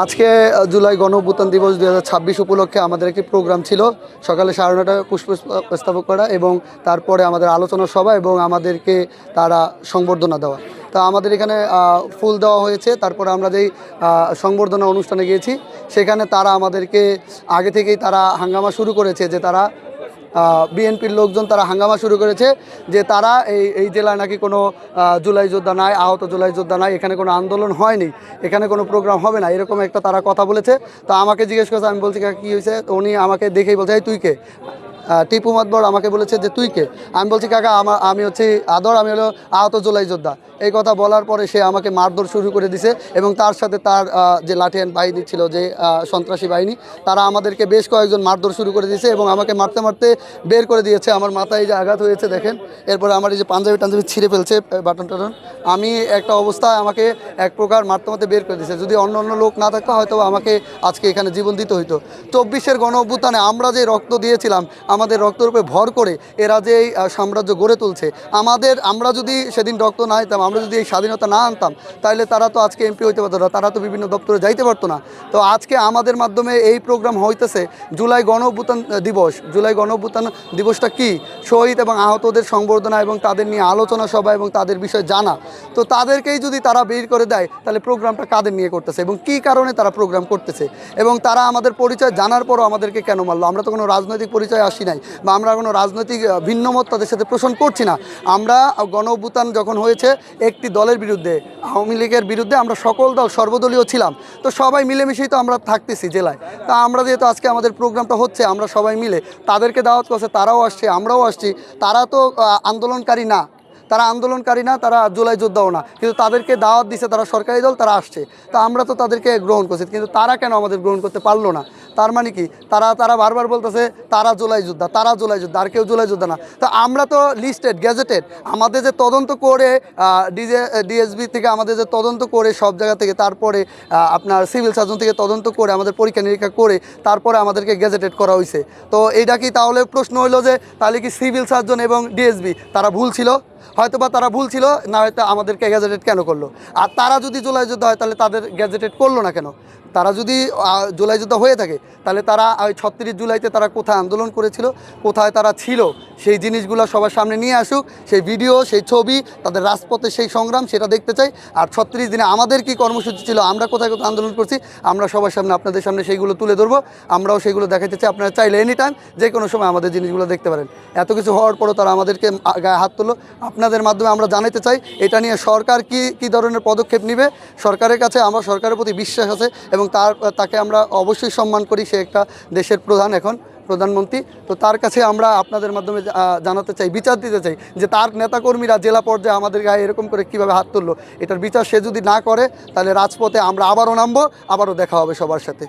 আজকে জুলাই গণঅভ্যুত্থান দিবস 2026 উপলক্ষে আমাদের একটি প্রোগ্রাম ছিল। সকালে 9:30টায় পুষ্পস্তবক করা এবং তারপরে আমাদের আলোচনা সভা এবং আমাদেরকে তারা সংবর্ধনা দেওয়া। তা আমাদের এখানে ফুল দেওয়া হয়েছে। তারপরে আমরা যেই সংবর্ধনা অনুষ্ঠানে গিয়েছি সেখানে তারা আমাদেরকে আগে থেকেই তারা হাঙ্গামা শুরু করেছে যে তারা বিএনপির লোকজন তারা হাঙ্গামা শুরু করেছে যে তারা এই জেলায় নাকি কোনো জুলাই যোদ্ধা নাই, আহত জুলাই যোদ্ধা নাই, এখানে কোনো আন্দোলন হয়নি, এখানে কোনো প্রোগ্রাম হবে না, এরকম একটা তারা কথা বলেছে। তো আমাকে জিজ্ঞেস করেছে, আমি বলছি কী হয়েছে, তো উনি আমাকে দেখেই বলছে এই তুই কে। টিপু মাতবর আমাকে বলেছে যে তুই কে। আমি বলছি কাকা আমি হচ্ছি আদর, আমি হলো আহত জুলাই যোদ্ধা। এই কথা বলার পরে সে আমাকে মারধর শুরু করে দিছে এবং তার সাথে তার যে লাঠিয়ান বাহিনী ছিল, যে সন্ত্রাসী বাহিনী, তারা আমাদেরকে বেশ কয়েকজন মারধর শুরু করে দিয়েছে এবং আমাকে মারতে মারতে বের করে দিয়েছে। আমার মাথায় যে আঘাত হয়েছে দেখেন, এরপরে আমার এই যে পাঞ্জাবি ছিঁড়ে ফেলছে, বাটন টাটন। আমি একটা অবস্থায় আমাকে এক প্রকার মারতে মারতে বের করে দিয়েছে। যদি অন্য অন্য লোক না থাকতো হয়তো আমাকে আজকে এখানে জীবন দিতে হইতো। 24-এর গণ অভ্যুত্থানে আমরা যে রক্ত দিয়েছিলাম, আমাদের রক্তের উপরে ভর করে এরা যে এই সাম্রাজ্য গড়ে তুলছে, আমরা যদি সেদিন রক্ত না দিতাম, আমরা যদি এই স্বাধীনতা না আনতাম, তাহলে তারা তো আজকে এমপি হইতে পারতো না, তারা তো বিভিন্ন দপ্তরে যাইতে পারতো না। তো আজকে আমাদের মাধ্যমে এই প্রোগ্রাম হইতেছে জুলাই গণ অভ্যুত্থান দিবস। জুলাই গণ অভ্যুত্থান দিবসটা কি? শহীদ এবং আহতদের সংবর্ধনা এবং তাদের নিয়ে আলোচনা সভা এবং তাদের বিষয়ে জানা। তো তাদেরকেই যদি তারা বের করে দেয়, তাহলে প্রোগ্রামটা কাদের নিয়ে করতেছে এবং কী কারণে তারা প্রোগ্রাম করতেছে এবং তারা আমাদের পরিচয় জানার পরও আমাদেরকে কেন মারলো? আমরা তো কোনো রাজনৈতিক পরিচয় আসি নাই বা আমরা কোনো রাজনৈতিক ভিন্নমত তাদের সাথে পোষণ করছি না। আমরা গণ অভ্যুত্থান যখন হয়েছে একটি দলের বিরুদ্ধে, আওয়ামী লীগের বিরুদ্ধে, আমরা সকল দল সর্বদলীয় ছিলাম। তো সবাই মিলেমিশেই তো আমরা থাকতেছি জেলায়। তা আমরা যেহেতু আজকে আমাদের প্রোগ্রামটা হচ্ছে, আমরা সবাই মিলে তাদেরকে দাওয়াত করছে, তারাও আসছে, আমরাও আসছি। তারা তো আন্দোলনকারী না, তারা জুলাই যোদ্ধাও না, কিন্তু তাদেরকে দাওয়াত দিছে, তারা সরকারি দল, তারা আসছে। তা আমরা তো তাদেরকে গ্রহণ করছি, কিন্তু তারা কেন আমাদের গ্রহণ করতে পারলো না? তার মানে কি? তারা বারবার বলতেছে তারা জুলাই যোদ্ধা, আর কেউ জুলাই যোদ্ধা না। তো আমরা তো লিস্টেড, গ্যাজেটেড। আমাদের যে তদন্ত করে ডিএসবি থেকে আমাদের যে তদন্ত করে সব জায়গা থেকে, তারপরে আপনার সিভিল সার্জন থেকে তদন্ত করে আমাদের পরীক্ষা নিরীক্ষা করে তারপরে আমাদেরকে গ্যাজেটেড করা হয়েছে। তো এইটা কি তাহলে প্রশ্ন হইলো যে তাহলে কি সিভিল সার্জন এবং ডিএসবি তারা ভুল ছিল? হয়তোবা তারা ভুল ছিল, না হয়তো আমাদেরকে গ্যাজেটেড কেন করলো? আর তারা যদি জুলাই যোদ্ধা হয় তাহলে তাদের গ্যাজেটেড করলো না কেন? তারা যদি জুলাই যোদ্ধা হয়ে থাকে তাহলে তারা ওই 36 জুলাইতে তারা কোথায় আন্দোলন করেছিল, কোথায় তারা ছিল, সেই জিনিসগুলো সবার সামনে নিয়ে আসুক। সেই ভিডিও, সেই ছবি, তাদের রাজপথে সেই সংগ্রাম, সেটা দেখতে চাই। আর 36 দিনে আমাদের কি কর্মসূচি ছিল, আমরা কোথায় কোথায় আন্দোলন করছি, আমরা সবার সামনে, আপনাদের সামনে সেইগুলো তুলে ধরবো। আমরাও সেইগুলো দেখাতে চাই। আপনারা চাইলে এনি টাইম যে কোনো সময় আমাদের জিনিসগুলো দেখতে পারেন। এত কিছু হওয়ার পরও তারা আমাদেরকে গায়ে হাত তুললো। আপনাদের মাধ্যমে আমরা জানাতে চাই এটা নিয়ে সরকার কী ধরনের পদক্ষেপ নেবে। সরকারের কাছে আমার সরকারের প্রতি বিশ্বাস আছে এবং তাকে আমরা অবশ্যই সম্মান করি। সে একটা দেশের প্রধান, এখন প্রধানমন্ত্রী। তো তার কাছে আমরা আপনাদের মাধ্যমে জানাতে চাই, বিচার দিতে চাই যে তার নেতাকর্মীরা জেলা পর্যায়ে আমাদের গায়ে এরকম করে কীভাবে হাত তুললো। এটার বিচার সে যদি না করে তাহলে রাজপথে আমরা আবারও নামবো, আবারও দেখা হবে সবার সাথে।